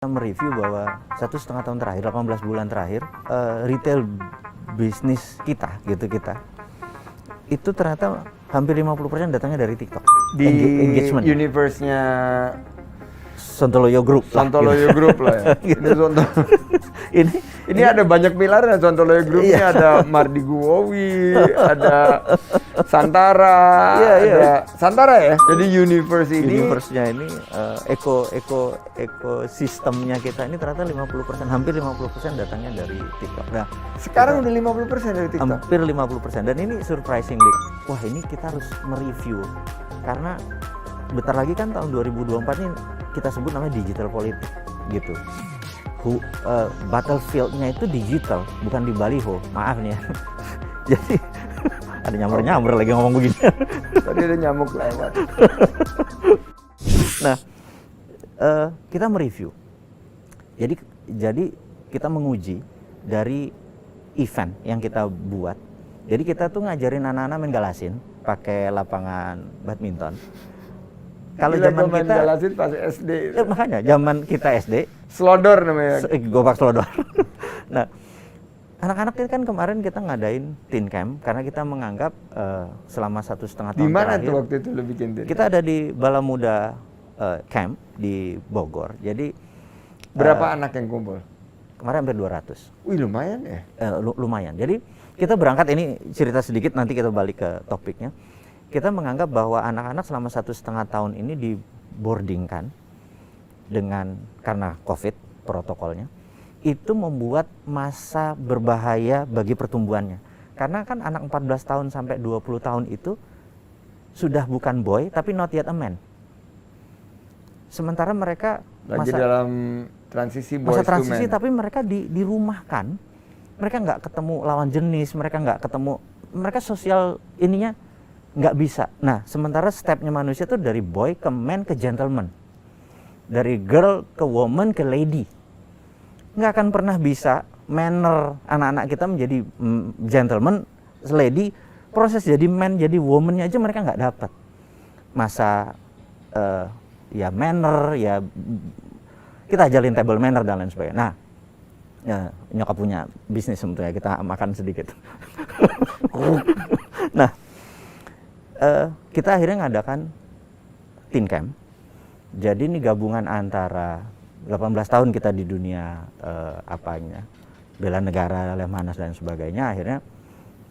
mereview bahwa 1,5 tahun terakhir, 18 bulan terakhir, retail bisnis kita itu ternyata hampir 50% datangnya dari TikTok. Di engagement universe-nya Sontoloyo Group Group lah ya. Gitu. Ini ada banyak pilarnya Sontoloyo Group. Ini ada Mardi Guowi, ada Santara, ada Santara ya. Jadi universe-nya ini ekosistemnya kita ini ternyata 50%, hampir 50% datangnya dari TikTok. Nah, sekarang udah 50% dari TikTok. Hampir 50%, dan ini surprisingly, wah ini kita harus mereview karena bentar lagi kan tahun 2024 ini kita sebut namanya digital politik gitu. Battlefield-nya itu digital, bukan di baliho. Maaf nih ya. Jadi ada nyamber lagi ngomong begini. Tadi ada nyamuk lewat. Nah, kita mereview. Jadi kita menguji dari event yang kita buat. Jadi kita tuh ngajarin anak-anak main galasin pakai lapangan badminton. Kalau zaman kita galasin pas SD. Makanya zaman kita SD Slodor namanya. Gobak slodor. Nah, anak-anak itu kan kemarin kita ngadain teen camp karena kita menganggap selama 1,5 tahun di mana terakhir, tuh waktu itu lo bikin teen? Kita ada di Bala Muda Camp di Bogor. Jadi berapa anak yang kumpul? Kemarin hampir 200. Wih, lumayan ya. Lumayan. Jadi kita berangkat, ini cerita sedikit, nanti kita balik ke topiknya. Kita menganggap bahwa anak-anak selama 1,5 tahun ini diboardingkan karena COVID protokolnya, itu membuat masa berbahaya bagi pertumbuhannya. Karena kan anak 14 tahun sampai 20 tahun itu sudah bukan boy tapi not yet a man. Sementara mereka lagi dalam transisi boys masa transisi, to man. tapi mereka dirumahkan. Mereka nggak ketemu lawan jenis, mereka nggak ketemu, mereka sosial ininya nggak bisa. Nah, sementara stepnya manusia tuh dari boy ke man ke gentleman, dari girl ke woman ke lady. Nggak akan pernah bisa manner anak-anak kita menjadi gentleman, lady. Proses jadi man, jadi womannya aja mereka nggak dapat. Masa ya manner, ya kita ajalin table manner dan lain sebagainya. Nah, ya, nyokap punya bisnis sebetulnya, kita makan sedikit. Nah, kita akhirnya ngadakan teen camp. Jadi ini gabungan antara 18 tahun kita di dunia bela negara, Lemhanas dan sebagainya. Akhirnya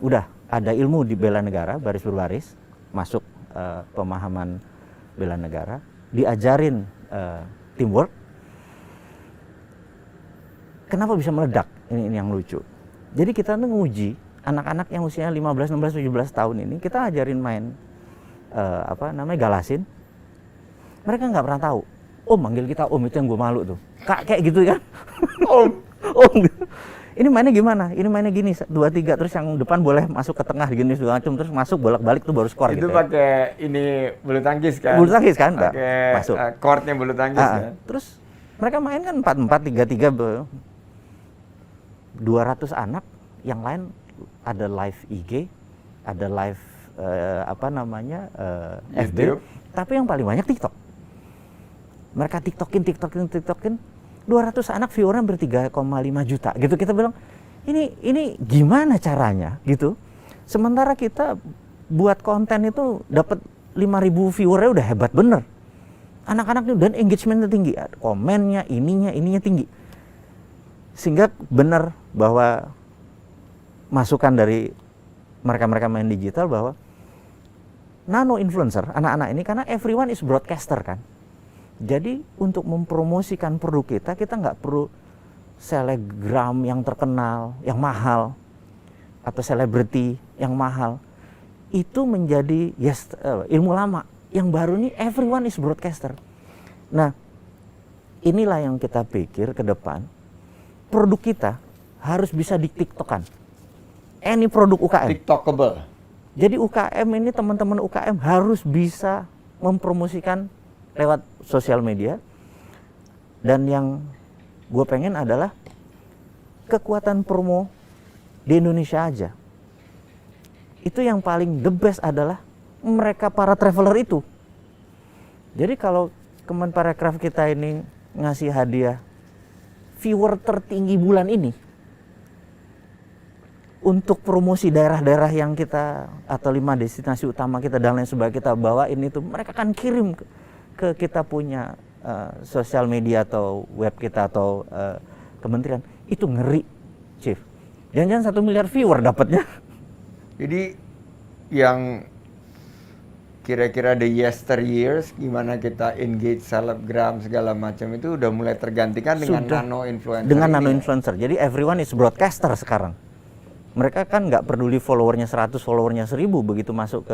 udah ada ilmu di bela negara, baris berbaris, masuk pemahaman bela negara, diajarin teamwork. Kenapa bisa meledak? Ini yang lucu. Jadi kita tuh nguji anak-anak yang usianya 15, 16, 17 tahun ini, kita ajarin main galasin. Mereka nggak pernah tahu. Om, manggil kita om, itu yang gue malu tuh. Kak, kayak gitu kan. Om. Ini mainnya gimana? Ini mainnya gini, 2, 3, terus yang depan boleh masuk ke tengah gini segala macam, terus masuk bolak-balik tuh baru skor itu gitu. Itu pakai ini bulu tangkis kan? Bulu tangkis kan, pakai masuk. Courtnya bulu tangkis kan. Terus mereka main kan 4-4, 3-3, 200 anak, yang lain ada live IG, ada live FB, tapi yang paling banyak TikTok. Mereka TikTokin, 200 anak viewernya hampir 3,5 juta gitu. Kita bilang, ini gimana caranya gitu. Sementara kita buat konten itu dapat 5.000 viewernya udah hebat bener. Anak-anak itu, dan engagementnya tinggi, komennya, ininya tinggi. Sehingga benar bahwa masukan dari mereka main digital bahwa nano influencer, anak-anak ini, karena everyone is broadcaster kan. Jadi untuk mempromosikan produk kita nggak perlu selebgram yang terkenal, yang mahal, atau selebriti yang mahal. Itu menjadi ilmu lama. Yang baru ini everyone is broadcaster. Nah, inilah yang kita pikir ke depan. Produk kita harus bisa di TikTokan. Any produk UKM. TikTokable. Jadi UKM ini, teman-teman UKM harus bisa mempromosikan lewat sosial media. Dan yang gue pengen adalah kekuatan promo di Indonesia aja. Itu yang paling the best adalah mereka para traveler itu. Jadi kalau Kemenparekraf kita ini ngasih hadiah viewer tertinggi bulan ini untuk promosi daerah-daerah yang kita atau 5 destinasi utama kita dan lain sebagainya kita bawain itu, mereka akan kirim ke kita punya sosial media atau web kita atau kementerian. Itu ngeri, Chief. Jangan-jangan 1 miliar viewer dapatnya. Jadi yang kira-kira the yesteryears gimana kita engage selebgram segala macam itu udah mulai tergantikan dengan nano influencer. Dengan nano influencer. Jadi everyone is broadcaster sekarang. Mereka kan nggak peduli followernya 100, followernya 1000, begitu masuk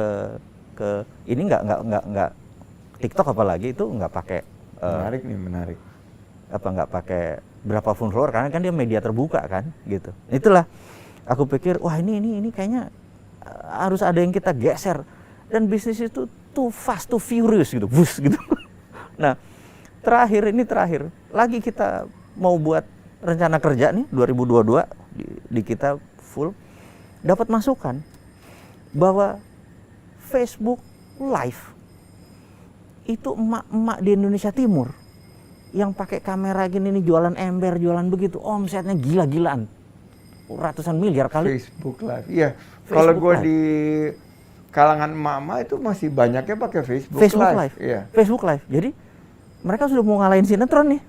ke ini nggak TikTok apalagi itu nggak pakai menarik. Apa nggak pakai berapapun follower karena kan dia media terbuka kan gitu. Itulah aku pikir wah ini kayaknya harus ada yang kita geser dan bisnis itu too fast, too furious gitu, bus gitu. Nah terakhir lagi kita mau buat rencana kerja nih 2022 di kita full dapat masukan bahwa Facebook Live itu emak-emak di Indonesia Timur yang pakai kamera gini nih jualan ember, jualan begitu, omsetnya gila-gilaan, ratusan miliar kali. Facebook Live, iya. Kalau gue di kalangan emak-emak itu masih banyaknya pakai Facebook Live. Iya. Facebook Live. Jadi mereka sudah mau ngalahin sinetron nih.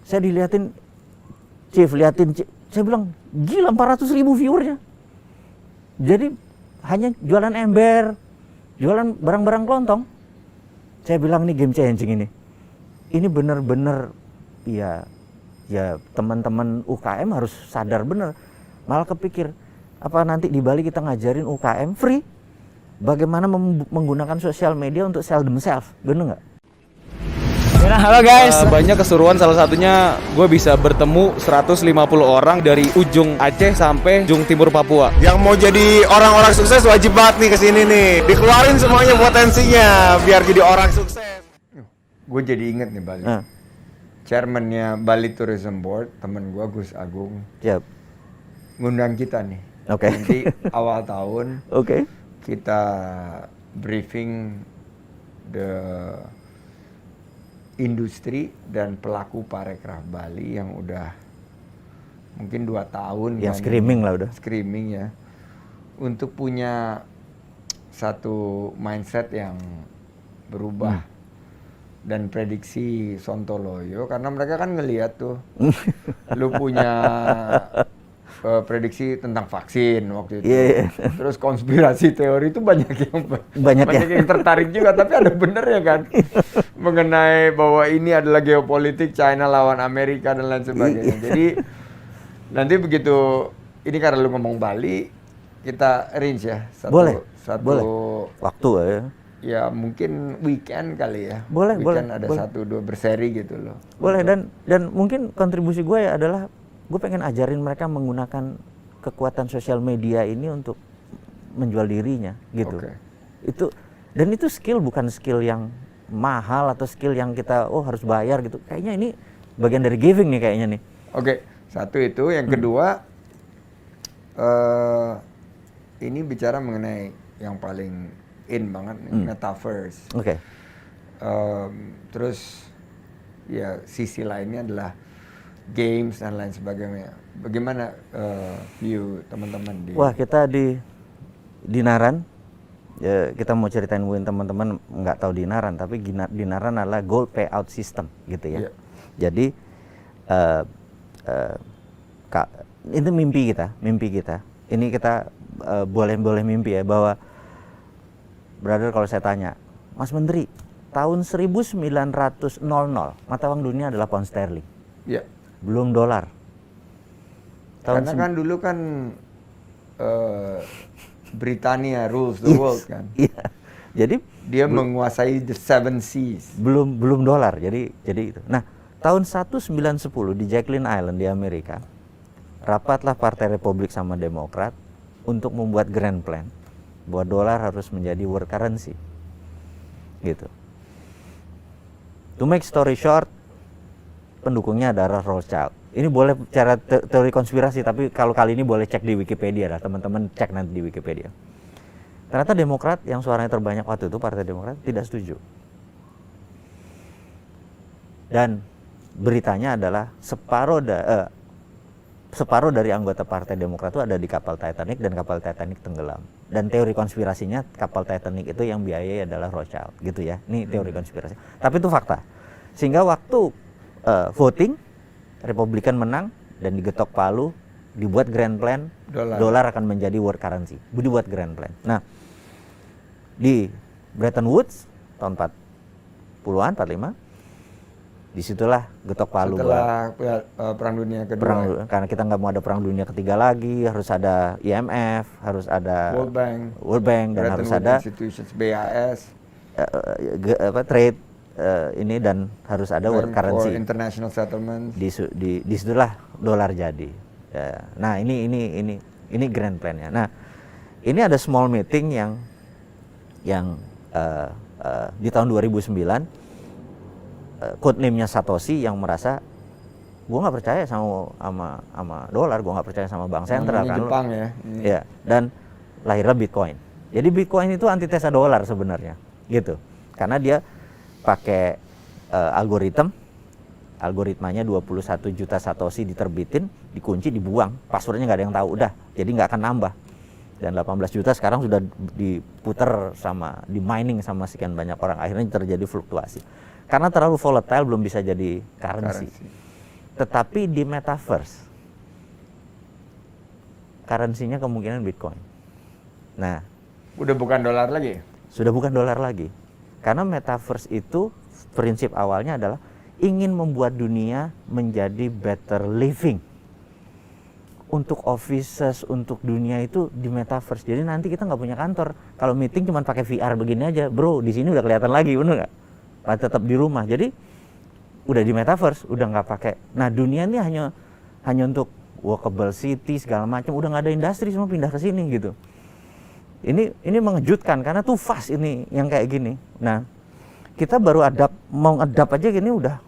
Saya liatin, saya bilang gila 400.000 viewernya. Jadi hanya jualan ember, jualan barang-barang kelontong. Saya bilang ini game changing ini. Ini benar-benar ya teman-teman UKM harus sadar benar. Malah kepikir apa nanti di Bali kita ngajarin UKM free bagaimana menggunakan sosial media untuk sell themselves, bener nggak? Nah, halo guys. Banyak keseruan, salah satunya gue bisa bertemu 150 orang dari ujung Aceh sampai ujung timur Papua. Yang mau jadi orang-orang sukses wajib banget nih kesini nih. Dikeluarin semuanya potensinya biar jadi orang sukses. Gue jadi inget nih Bali. Chairman-nya Bali Tourism Board, temen gue Gus Agung. Siap. Ngundang kita nih. Oke. Nanti awal tahun. Oke. Kita briefing the industri dan pelaku parekraf Bali yang udah mungkin 2 tahun yang screaming lah udah. Screaming ya. Untuk punya satu mindset yang berubah. Dan prediksi Sontoloyo karena mereka kan ngelihat tuh lu punya prediksi tentang vaksin waktu itu. Terus konspirasi teori itu banyak yang tertarik juga, tapi ada bener ya kan mengenai bahwa ini adalah geopolitik China lawan Amerika dan lain sebagainya. Jadi nanti begitu ini karena lu ngomong Bali, kita arrange ya satu waktu ya. Ya mungkin weekend kali ya. Weekend ada 1-2 berseri gitu loh. Boleh dan mungkin kontribusi gue ya adalah gue pengen ajarin mereka menggunakan kekuatan sosial media ini untuk menjual dirinya gitu. Itu skill bukan skill yang mahal atau skill yang kita harus bayar gitu. Kayaknya ini bagian dari giving nih kayaknya nih. Satu itu, yang kedua ini bicara mengenai yang paling in banget nih, metaverse. Terus ya sisi lainnya adalah games dan lain sebagainya. Bagaimana view teman-teman di? Wah, kita di Dinaran. Ya, kita mau ceritain mungkin teman-teman nggak tahu Dinaran, tapi Dinaran adalah gold payout system gitu ya. Jadi itu mimpi kita. Ini kita boleh mimpi ya bahwa brother, kalau saya tanya, Mas Menteri, tahun 1900 mata uang dunia adalah pound sterling. Iya. Belum dolar. Karena kan dulu kan Britania rules the world kan. Iya. Jadi dia menguasai the 7 seas. Belum dolar. Jadi itu. Nah, tahun 1910 di Jacqueline Island di Amerika, rapatlah Partai Republik sama Demokrat untuk membuat grand plan bahwa dolar harus menjadi world currency gitu. To make story short, pendukungnya adalah Rothschild. Ini boleh cara teori konspirasi, tapi kalau kali ini boleh cek di Wikipedia lah, teman-teman cek nanti di Wikipedia. Ternyata Demokrat yang suaranya terbanyak waktu itu, Partai Demokrat, tidak setuju. Dan beritanya adalah separuh dari anggota Partai Demokrat itu ada di kapal Titanic dan kapal Titanic tenggelam. Dan teori konspirasinya kapal Titanic itu yang biayai adalah Rothschild gitu ya. Ini teori konspirasi. Tapi itu fakta. Sehingga waktu voting Republikan menang dan digetok palu, dibuat grand plan, dolar akan menjadi world currency. Dibuat grand plan. Nah, di Bretton Woods tahun 40-an, 45, disitulah getok palu setelah perang dunia kedua. karena kita nggak mau ada perang dunia ketiga lagi, harus ada IMF, harus ada World Bank dan harus ada institutions BAS, trade ini, dan harus ada world currency, international settlement. Disitulah dolar jadi. Ya. Nah ini grand plan-nya. Nah ini ada small meeting yang di tahun 2009. Code name-nya Satoshi yang merasa gue nggak percaya sama dolar, gue nggak percaya sama bank sentral kan. Jepang ya. Ya, dan lahirnya Bitcoin. Jadi Bitcoin itu antitesa dolar sebenarnya, gitu. Karena dia pakai algoritmanya 21 juta Satoshi diterbitin, dikunci, dibuang, passwordnya nggak ada yang tahu, udah, jadi nggak akan nambah. Dan 18 juta sekarang sudah diputer di mining sama sekian banyak orang, akhirnya terjadi fluktuasi. Karena terlalu volatile belum bisa jadi currency. Tetapi di metaverse, currency-nya kemungkinan Bitcoin. Nah, udah bukan dolar lagi? Sudah bukan dolar lagi. Karena metaverse itu prinsip awalnya adalah ingin membuat dunia menjadi better living. Untuk offices, untuk dunia itu di metaverse. Jadi nanti kita nggak punya kantor. Kalau meeting cuma pakai VR begini aja, bro, di sini udah kelihatan lagi, bener nggak? Tetap di rumah. Jadi udah di metaverse, udah nggak pakai. Nah dunia ini hanya untuk walkable city segala macam, udah nggak ada industri, semua pindah ke sini gitu. Ini mengejutkan karena tuh fast ini yang kayak gini. Nah kita baru mau adapt aja gini udah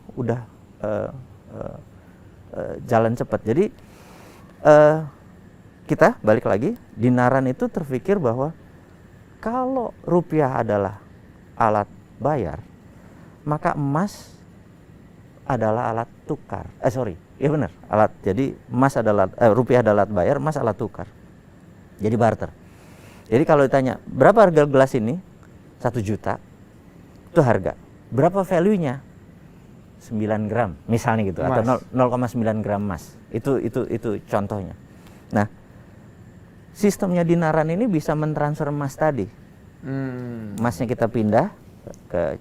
jalan cepat. Jadi kita balik lagi, di Naran itu terpikir bahwa kalau rupiah adalah alat bayar, maka emas adalah alat tukar. Iya benar, alat. Jadi emas adalah rupiah adalah alat bayar, emas alat tukar. Jadi barter. Jadi kalau ditanya berapa harga gelas ini, 1 juta, itu harga. Berapa value-nya? 9 gram, misalnya gitu, emas. atau 0,9 gram emas. Itu contohnya. Nah, sistemnya di Naran ini bisa mentransfer emas tadi. Emasnya kita pindah ke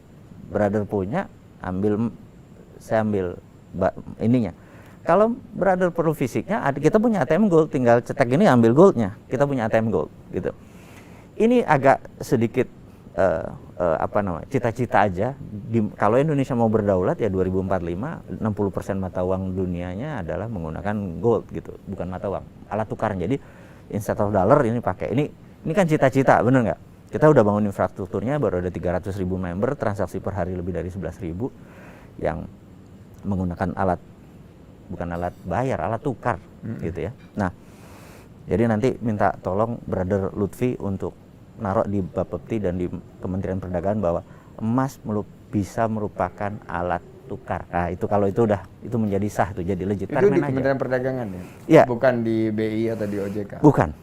brother punya, saya ambil ininya. Kalau brother perlu fisiknya, kita punya ATM gold, tinggal cetek ini ambil goldnya. Kita punya ATM gold, gitu. Ini agak sedikit cita-cita aja. Kalau Indonesia mau berdaulat ya 2045, 60% mata uang dunianya adalah menggunakan gold gitu, bukan mata uang, alat tukar. Jadi instead of dollar ini pakai ini kan cita-cita, bener nggak? Kita udah bangun infrastrukturnya, baru ada 300.000 member, transaksi per hari lebih dari 11.000 yang menggunakan bukan alat bayar, alat tukar gitu ya. Nah, jadi nanti minta tolong Brother Lutfi untuk naruh di Bapepti dan di Kementerian Perdagangan bahwa emas bisa merupakan alat tukar. Nah, itu kalau itu menjadi sah tuh, jadi legit. Itu di Kementerian Perdagangan ya? Ya. Bukan di BI atau di OJK? Bukan.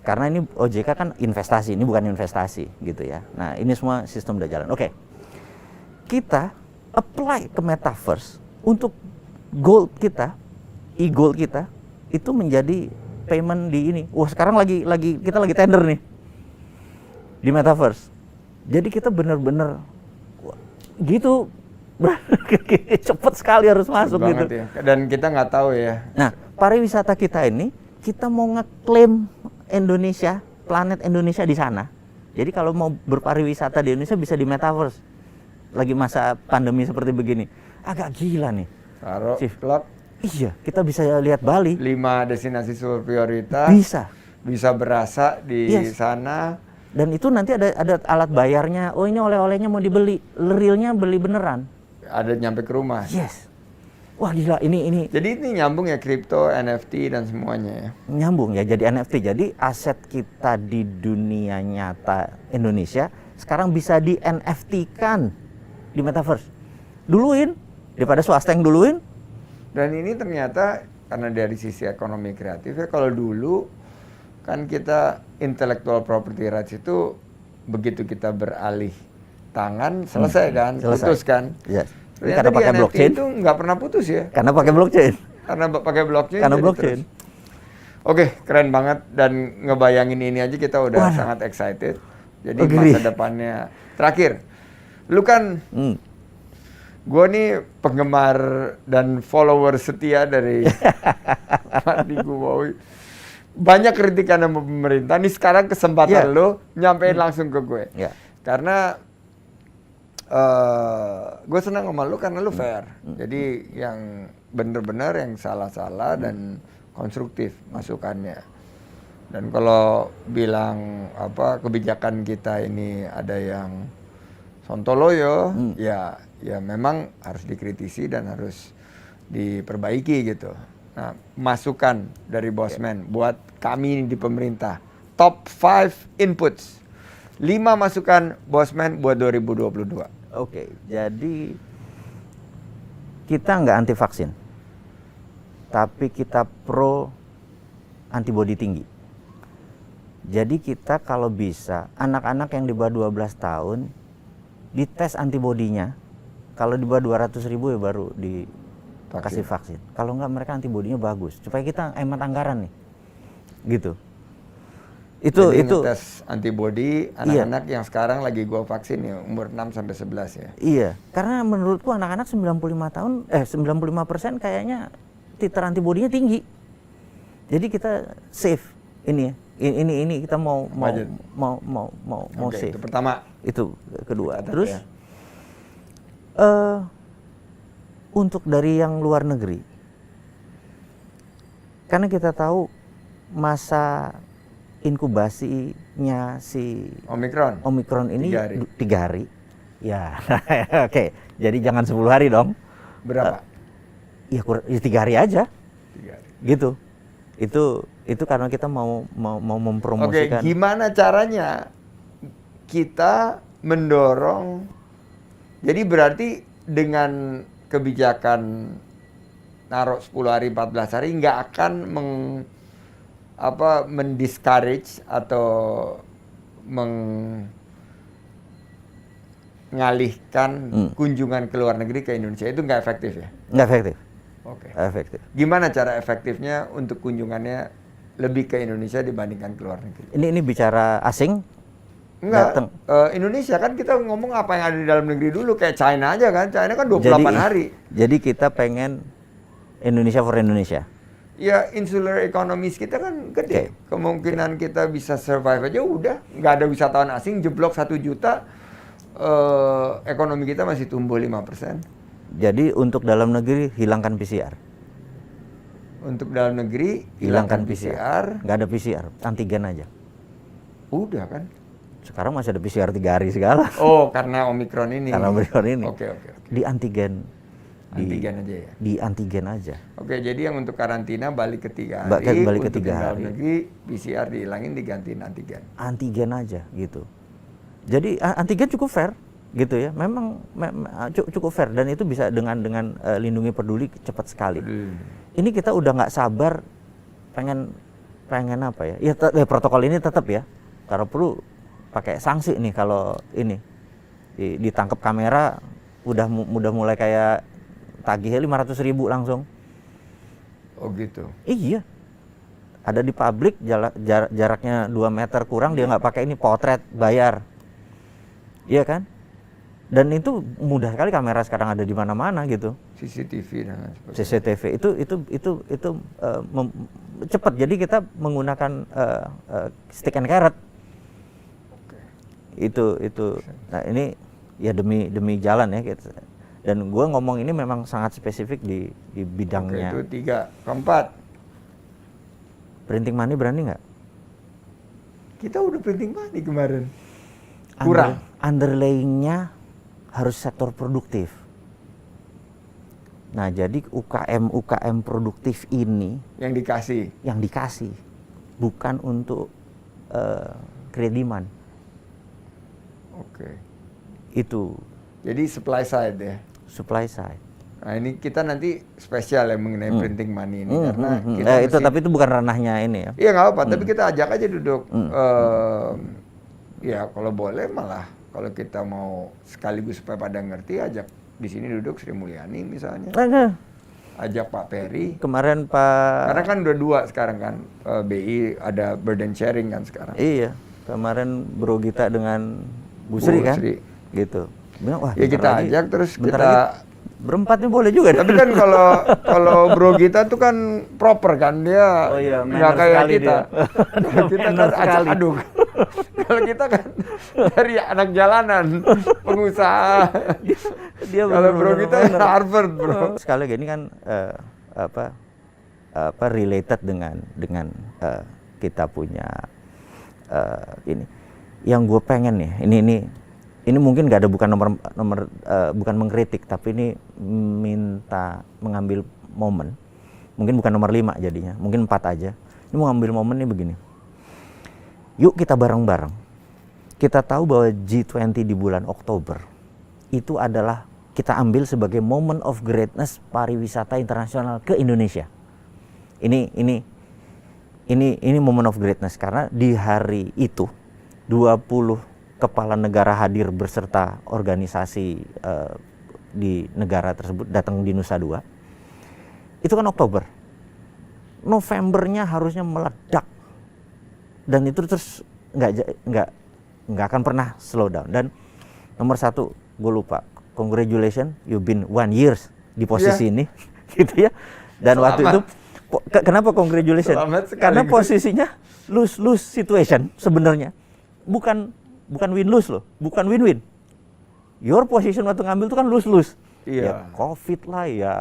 Karena ini OJK kan investasi, ini bukan investasi gitu ya. Nah, ini semua sistem udah jalan. Oke. Kita apply ke metaverse untuk gold kita, e-gold kita itu menjadi payment di ini. Wah, sekarang kita lagi tender nih di metaverse. Jadi kita bener-bener gitu cepet sekali harus masuk gitu. Ya. Dan kita nggak tahu ya. Nah, pariwisata kita ini, kita mau ngeklaim Indonesia, planet Indonesia di sana. Jadi kalau mau berpariwisata di Indonesia bisa di metaverse. Lagi masa pandemi seperti begini, agak gila nih. Taruh klub. Iya, kita bisa lihat Bali. 5 destinasi super prioritas. Bisa berasa di sana. Dan itu nanti ada alat bayarnya. Oh, ini oleh-olehnya mau dibeli, realnya beli beneran. Ada nyampe ke rumah. Yes. Wah gila, ini. Jadi ini nyambung ya, kripto, NFT dan semuanya ya. Nyambung ya, jadi NFT. Jadi aset kita di dunia nyata Indonesia sekarang bisa di NFT-kan di metaverse. Duluin Daripada swasta yang duluin. Dan ini ternyata karena dari sisi ekonomi kreatif ya, kalau dulu kan kita intellectual property rights itu begitu kita beralih tangan selesai kan, selesai. putus kan. Yes. Ternyata Karena di pakai NFT blockchain. itu nggak pernah putus ya, Karena pakai blockchain. karena pakai blockchain. Karena jadi blockchain. terus. Oke, keren banget dan ngebayangin ini aja kita udah sangat excited. Jadi Agree. masa depannya. Terakhir, lu kan gue nih penggemar dan follower setia dari Mardi Guwowi. Banyak kritikan sama pemerintah. Nih sekarang kesempatan lo nyampein langsung ke gue. Ya. Karena gue senang sama lu karena lu fair. Jadi yang bener-bener, yang salah-salah dan konstruktif masukannya. Dan kalau bilang apa kebijakan kita ini ada yang sontoloyo, ya memang harus dikritisi dan harus diperbaiki gitu. Nah, masukan dari Bosman buat kami di pemerintah. Top 5 inputs. 5 masukan Bosman buat 2022. Oke, jadi kita nggak anti vaksin, tapi kita pro antibodi tinggi. Jadi kita kalau bisa, anak-anak yang di bawah 12 tahun dites antibodinya. Kalau di bawah 200.000 ya baru dikasih vaksin. Kalau nggak mereka antibodinya bagus, supaya kita hemat anggaran nih, gitu. Jadi tes antibodi anak-anak yang sekarang lagi gua vaksin ya umur 6 sampai 11 ya. Iya, karena menurutku anak-anak 95% kayaknya titer antibodinya tinggi. Jadi kita safe ini ya. Ini kita mau Oke, safe. itu pertama. Itu kedua. Catat Terus ya. untuk dari yang luar negeri, karena kita tahu masa inkubasinya si Omikron ini 3 hari. Ya, oke. Jadi jangan 10 hari dong. Berapa? Ya 3 hari aja. 3 hari. Gitu. Itu karena kita mau mempromosikan. Oke, gimana caranya kita mendorong? Jadi berarti dengan kebijakan naruh 10 hari 14 hari nggak akan mendiscourage atau mengalihkan kunjungan ke luar negeri ke Indonesia, itu nggak efektif ya? Nggak efektif. Oke. Efektif. Gimana cara efektifnya untuk kunjungannya lebih ke Indonesia dibandingkan ke luar negeri? Ini bicara asing? Enggak. Indonesia kan kita ngomong apa yang ada di dalam negeri dulu, kayak China aja kan. China kan 28 hari. Jadi kita pengen Indonesia for Indonesia. Ya, insular economies kita kan gede. Kemungkinan kita bisa survive aja udah. Nggak ada wisatawan asing, jeblok 1 juta. Ekonomi kita masih tumbuh 5%. Jadi untuk dalam negeri hilangkan PCR. Untuk dalam negeri hilangkan PCR. Nggak ada PCR, antigen aja. Udah kan? Sekarang masih ada PCR 3 hari segala. Oh, karena Omikron ini. Karena Omikron ini. Oke. Di antigen. Antigen aja ya? Di antigen aja. Oke, jadi yang untuk karantina balik ke 3 hari. Balik ke untuk 3 yang dalam hari. negeri PCR dihilangin, digantiin antigen. Antigen aja gitu. Jadi antigen cukup fair gitu ya. Memang cukup fair dan itu bisa dengan Lindungi Peduli cepat sekali. Ini kita udah nggak sabar pengen apa ya? Ya protokol ini tetap ya. Kalau perlu pakai sanksi nih kalau ini ditangkap kamera udah mulai kayak tagihnya 500.000 langsung. Oh gitu. Iya. Ada di publik jaraknya 2 meter kurang dia nggak pakai ini potret bayar. Iya kan? Dan itu mudah sekali, kamera sekarang ada di mana-mana gitu. CCTV dan sebagainya. CCTV itu cepat. Jadi kita menggunakan stick and carrot. Itu. Nah ini ya demi jalan ya. Gitu. Dan gue ngomong ini memang sangat spesifik di bidangnya. Oke, itu 3. Keempat. Printing money berani nggak? Kita udah printing money kemarin. Kurang. Underlayingnya harus sektor produktif. Nah jadi UKM produktif ini yang dikasih bukan untuk krediman. Oke. Itu Jadi supply side ya. supply side. Nah ini kita nanti spesial ya mengenai printing money ini karena kita itu tapi itu bukan ranahnya ini ya. Iya nggak apa, tapi kita ajak aja duduk. Ya kalau boleh malah kalau kita mau sekaligus supaya pada ngerti, ajak di sini duduk Sri Mulyani misalnya. Ajak Pak Peri. Kemarin Pak. Karena kan udah 2 sekarang kan, BI ada burden sharing kan sekarang. Iya, kemarin Bro Gita dengan Bu Sri kan, gitu. Bilang, wah, ya kita ajak terus bentar kita. lagi berempat nih boleh juga. Tapi kan kalau Bro Gita tuh kan proper kan, dia nggak kayak kita. Kita kan acak aduk. Kalau kita kan dari anak jalanan, pengusaha. Dia kalau Bro Gita Harvard bro. Sekali lagi ini kan apa related dengan kita punya ini. Yang gue pengen nih, ini mungkin nggak ada, bukan bukan mengkritik, tapi ini minta mengambil momen. Mungkin bukan nomor 5 jadinya, mungkin 4 aja. Ini mau ngambil momen nih begini. Yuk kita bareng-bareng. Kita tahu bahwa G20 di bulan Oktober itu adalah kita ambil sebagai moment of greatness pariwisata internasional ke Indonesia. Ini moment of greatness karena di hari itu 20 kepala negara hadir beserta organisasi di negara tersebut datang di Nusa Dua. Itu kan Oktober. Novembernya harusnya meledak. Dan itu terus nggak akan pernah slow down. Dan nomor 1, gue lupa. Congratulations, you've been 1 year di posisi ini, gitu ya. Dan Selamat. waktu itu, kenapa congratulations? Karena posisinya lose situation sebenarnya. Bukan win-lose loh, bukan win-win. Your position waktu ngambil itu kan lose-lose. Iya. Ya COVID lah, ya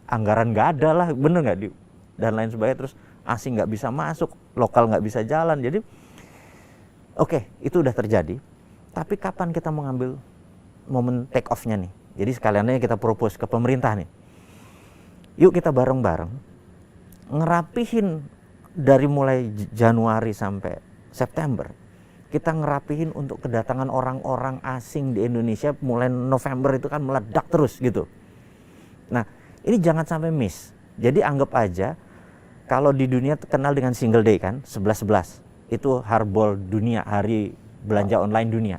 anggaran nggak ada lah, bener nggak? Dan lain sebagainya, terus asing nggak bisa masuk, lokal nggak bisa jalan. Jadi, oke, itu udah terjadi. Tapi kapan kita mau ngambil momen take off-nya nih? Jadi sekaliannya kita propose ke pemerintah nih. Yuk kita bareng-bareng ngerapihin dari mulai Januari sampai September. Kita ngerapihin untuk kedatangan orang-orang asing di Indonesia mulai November itu kan meledak terus gitu. Nah, ini jangan sampai miss. Jadi anggap aja kalau di dunia kenal dengan single day kan, 11.11. Itu Harbol dunia, hari belanja online dunia.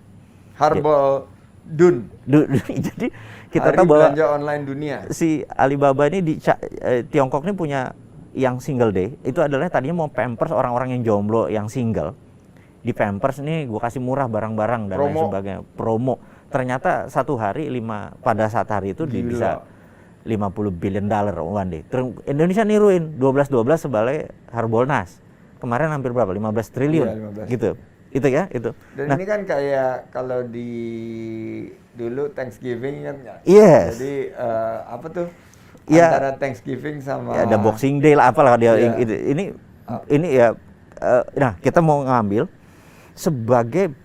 Harbol Dun. Jadi kita hari tahu bahwa belanja online dunia. Si Alibaba ini di Tiongkok ini punya yang single day. Itu adalah tadinya mau pampers orang-orang yang jomblo, yang single. Di Pampers nih gue kasih murah barang-barang dan lain sebagainya, promo. Ternyata satu hari pada saat hari itu bisa $50 billion one day. Indonesia niruin 12-12 sebagai Harbolnas. Kemarin hampir berapa? 15 triliun. Iya, 15. Gitu. Itu ya, itu. Dan ini kan kayak kalau dulu Thanksgiving kan nggak? Yes. Jadi apa tuh? Ya, antara Thanksgiving sama ya, ada Boxing Day lah apalah dia. Ini ya nah kita mau ngambil sebagai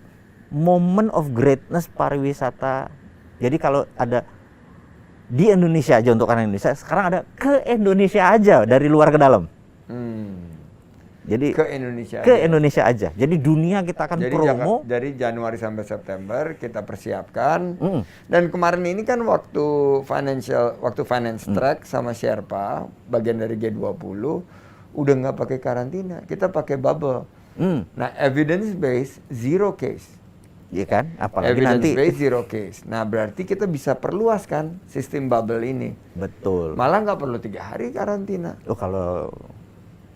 moment of greatness pariwisata. Jadi kalau ada di Indonesia aja, untuk orang Indonesia, sekarang ada ke Indonesia aja, dari luar ke dalam. Jadi ke Indonesia aja. Jadi dunia kita akan promo. Dari Januari sampai September kita persiapkan. Dan kemarin ini kan waktu finance track sama Sherpa, bagian dari G20, udah nggak pakai karantina, kita pakai bubble. Nah, evidence based zero case. Iya kan? Apalagi evidence nanti based zero case. Nah, berarti kita bisa perluas kan sistem bubble ini. Betul. Malah nggak perlu 3 hari karantina. Oh, kalau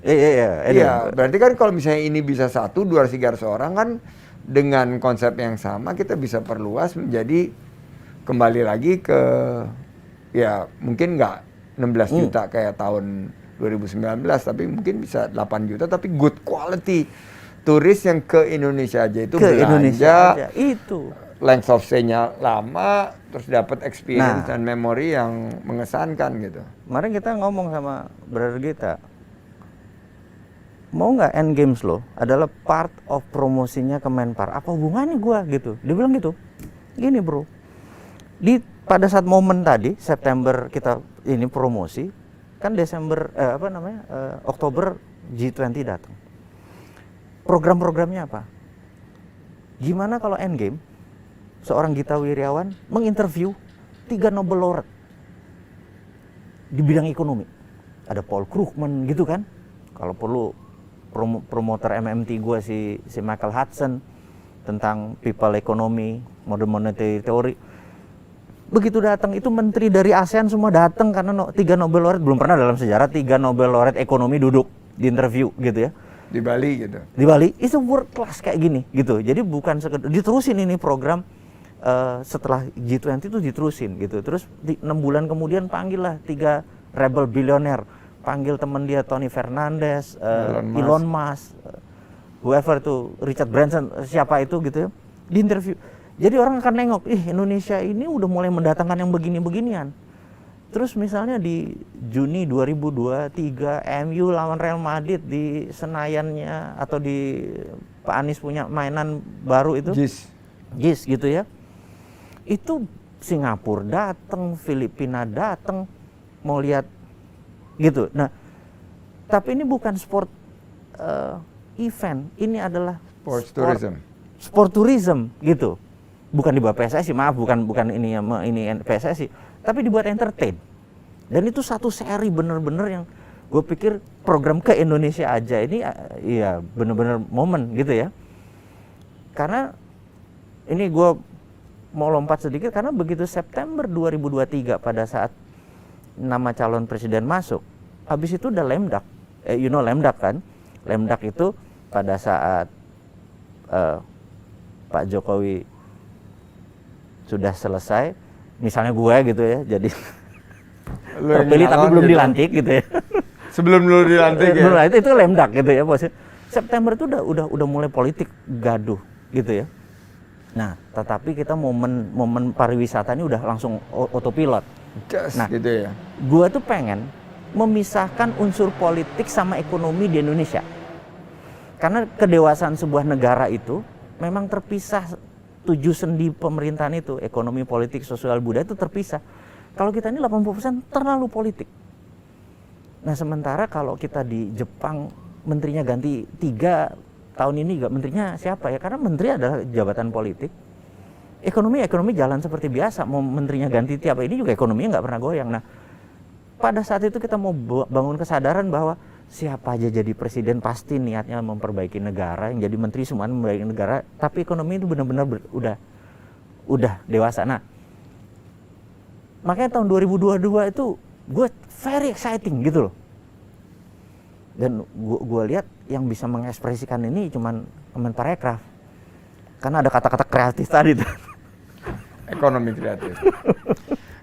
Iya, berarti kan kalau misalnya ini bisa 1, 2, 300 orang kan, dengan konsep yang sama kita bisa perluas menjadi kembali lagi ke, ya mungkin nggak 16 juta kayak tahun 2019, tapi mungkin bisa 8 juta, tapi good quality turis yang ke Indonesia aja itu belanja, itu length of stay-nya lama, terus dapat experience dan memori yang mengesankan gitu. Kemarin kita ngomong sama brother kita, mau nggak end games lo adalah part of promosinya Kemenpar? Apa hubungannya gua gitu? Dia bilang gitu. Gini bro, pada saat momen tadi September kita ini promosi. Kan Desember Oktober G20 datang. Program-programnya apa? Gimana kalau endgame seorang Gita Wirjawan menginterview 3 Nobel laureate di bidang ekonomi. Ada Paul Krugman gitu kan. Kalau perlu promotor MMT gue si Michael Hudson tentang people economy, modern monetary theory. Begitu datang itu menteri dari ASEAN semua datang karena 3 Nobel laureate, belum pernah dalam sejarah 3 Nobel laureate ekonomi duduk di interview gitu ya. Di Bali gitu. Di Bali itu world class kayak gini gitu. Jadi bukan sekedar diterusin ini program setelah G20 itu diterusin gitu. Terus 6 bulan kemudian panggil lah 3 rebel billionaire, panggil teman dia Tony Fernandez, Elon Musk, whoever itu, Richard Branson, siapa itu gitu ya, di interview. Jadi orang akan nengok, Indonesia ini udah mulai mendatangkan yang begini-beginian. Terus misalnya di Juni 2023 MU lawan Real Madrid di Senayannya atau di Pak Anies punya mainan baru itu, JIS gitu ya. Itu Singapura datang, Filipina datang mau lihat gitu. Nah, tapi ini bukan sport event, ini adalah sport tourism gitu. Bukan di bawah PSSI, maaf, bukan ini PSSI, tapi dibuat entertain. Dan itu satu seri bener-bener yang gue pikir program ke Indonesia aja ini ya bener-bener momen gitu ya. Karena ini gue mau lompat sedikit karena begitu September 2023 pada saat nama calon presiden masuk, habis itu udah Lemdak. Lemdak kan? Lemdak itu pada saat Pak Jokowi sudah selesai, misalnya gue gitu ya, jadi terpilih tapi belum dilantik gitu ya. Sebelum lu dilantik ya. Itu Lemdak gitu ya, bos. September itu udah mulai politik gaduh gitu ya. Nah, tetapi kita momen pariwisata ini udah langsung autopilot. Nah, gitu ya. Gue tuh pengen memisahkan unsur politik sama ekonomi di Indonesia. Karena kedewasaan sebuah negara itu memang terpisah. 7 sendi pemerintahan itu, ekonomi, politik, sosial, budaya itu terpisah. Kalau kita ini 80% terlalu politik. Nah, sementara kalau kita di Jepang menterinya ganti 3 tahun ini, menterinya siapa ya? Karena menteri adalah jabatan politik. Ekonomi jalan seperti biasa. Mau menterinya ganti tiap ini juga ekonominya nggak pernah goyang. Nah, pada saat itu kita mau bangun kesadaran bahwa siapa aja jadi presiden pasti niatnya memperbaiki negara, yang jadi menteri semuanya memperbaiki negara, tapi ekonomi itu benar-benar udah dewasa. Nah, makanya tahun 2022 itu gue very exciting gitu loh. Dan gue lihat yang bisa mengekspresikan ini cuman Kemenparekraf. Karena ada kata-kata kreatif tadi tuh. Ekonomi kreatif.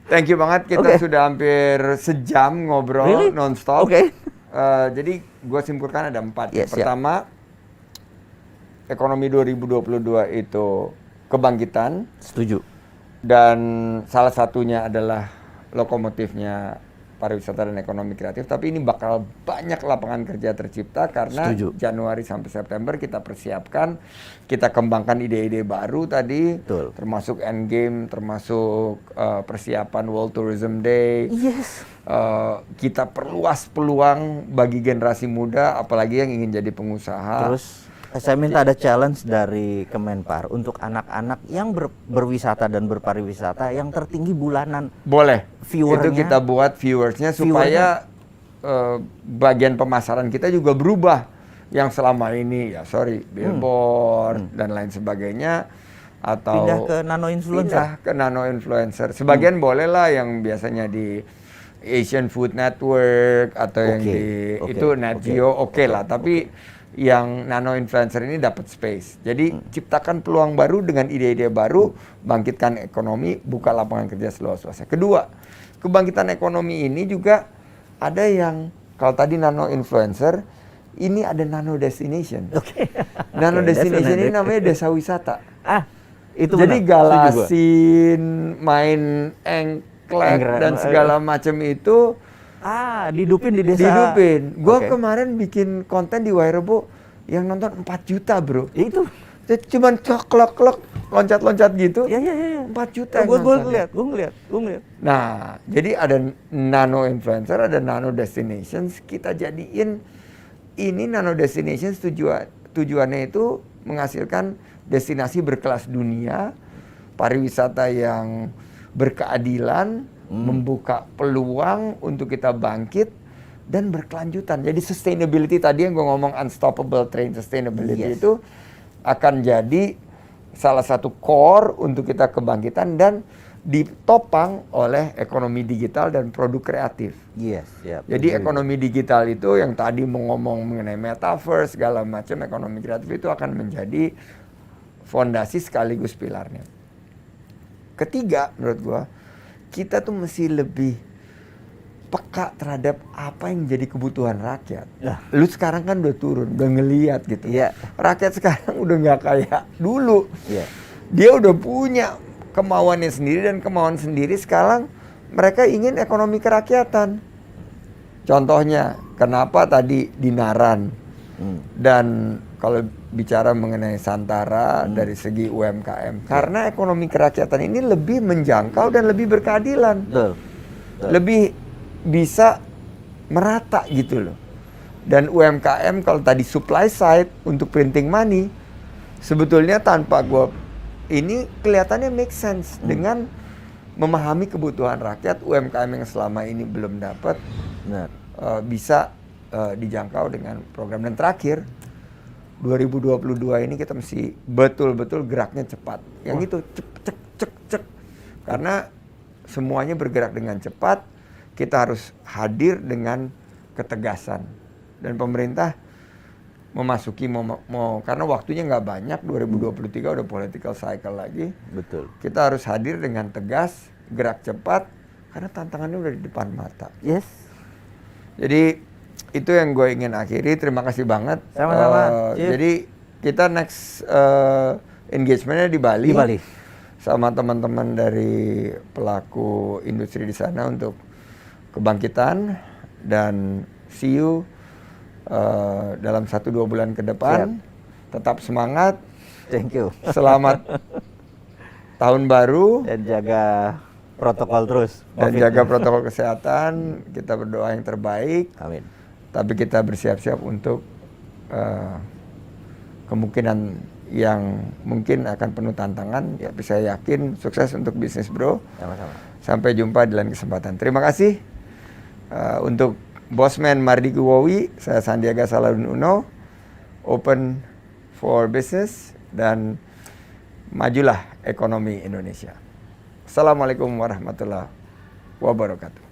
Thank you banget, kita sudah hampir sejam ngobrol nonstop. Jadi gue simpulkan ada 4. Yang pertama, ekonomi 2022 itu kebangkitan. Setuju. Dan salah satunya adalah lokomotifnya pariwisata dan ekonomi kreatif. Tapi ini bakal banyak lapangan kerja tercipta karena Januari sampai September kita persiapkan, kita kembangkan ide-ide baru tadi. Betul. Termasuk Endgame, termasuk persiapan World Tourism Day. Yes. Kita perluas peluang bagi generasi muda, apalagi yang ingin jadi pengusaha. Terus saya minta ada challenge dari Kemenpar untuk anak-anak yang berwisata dan berpariwisata yang tertinggi bulanan. Boleh. Viewernya. Itu kita buat viewersnya supaya bagian pemasaran kita juga berubah. Yang selama ini billboard dan lain sebagainya. Atau pindah ke nano influencer. Sebagian boleh lah yang biasanya di Asian Food Network atau yang di itu Netgeo lah, tapi yang nano influencer ini dapat space. Jadi ciptakan peluang baru dengan ide-ide baru, bangkitkan ekonomi, buka lapangan kerja seluas-luasnya. Kedua, kebangkitan ekonomi ini juga ada yang kalau tadi nano influencer, ini ada nano destination. Nano destination ini namanya desa wisata. Itu jadi Galasin, main dan segala macam itu dihidupin di desa. Dihidupin. Gue kemarin bikin konten di Wairebo yang nonton 4 juta bro. Ya itu. Cuman cok-lok-lok, loncat-loncat gitu. Iya. 4 juta. Gue ngeliat. Nah, jadi ada nano influencer, ada nano destinations. Kita jadiin ini nano destinations tujuannya itu menghasilkan destinasi berkelas dunia, pariwisata yang berkeadilan, membuka peluang untuk kita bangkit dan berkelanjutan. Jadi sustainability tadi yang gue ngomong unstoppable train sustainability itu akan jadi salah satu core untuk kita kebangkitan dan ditopang oleh ekonomi digital dan produk kreatif. Jadi ekonomi digital itu yang tadi ngomong mengenai metaverse segala macam, ekonomi kreatif itu akan menjadi fondasi sekaligus pilarnya. Ketiga, menurut gua, kita tuh mesti lebih peka terhadap apa yang jadi kebutuhan rakyat. Lu sekarang kan udah turun, udah ngeliat gitu. Rakyat sekarang udah nggak kayak dulu. Dia udah punya kemauannya sendiri dan kemauan sendiri sekarang mereka ingin ekonomi kerakyatan. Contohnya, kenapa tadi Dinaran dan kalau bicara mengenai Santara dari segi UMKM, karena ekonomi kerakyatan ini lebih menjangkau dan lebih berkeadilan, lebih bisa merata gitu loh. Dan UMKM kalau tadi supply side untuk printing money, sebetulnya tanpa gua ini kelihatannya make sense dengan memahami kebutuhan rakyat. UMKM yang selama ini belum dapat bisa dijangkau dengan program. Dan terakhir 2022 ini kita mesti betul-betul geraknya cepat. Yang itu cek karena semuanya bergerak dengan cepat. Kita harus hadir dengan ketegasan dan pemerintah memasuki mau karena waktunya nggak banyak, 2023 udah political cycle lagi. Kita harus hadir dengan tegas, gerak cepat karena tantangannya udah di depan mata. Jadi itu yang gue ingin akhiri. Terima kasih banget. Sama-sama. Jadi kita next engagementnya di Bali. Sama teman-teman dari pelaku industri di sana untuk kebangkitan, dan see you dalam 1-2 bulan ke depan. Tetap semangat. Thank you. Selamat tahun baru. Dan jaga protokol terus. Dan jaga protokol kesehatan. Kita berdoa yang terbaik. Amin. Tapi kita bersiap-siap untuk kemungkinan yang mungkin akan penuh tantangan. Tapi saya yakin sukses untuk bisnis bro. Sama-sama. Sampai jumpa di lain kesempatan. Terima kasih. Untuk Bosman Mardi Guwowi, saya Sandiaga Salahuddin Uno. Open for business dan majulah ekonomi Indonesia. Assalamualaikum warahmatullahi wabarakatuh.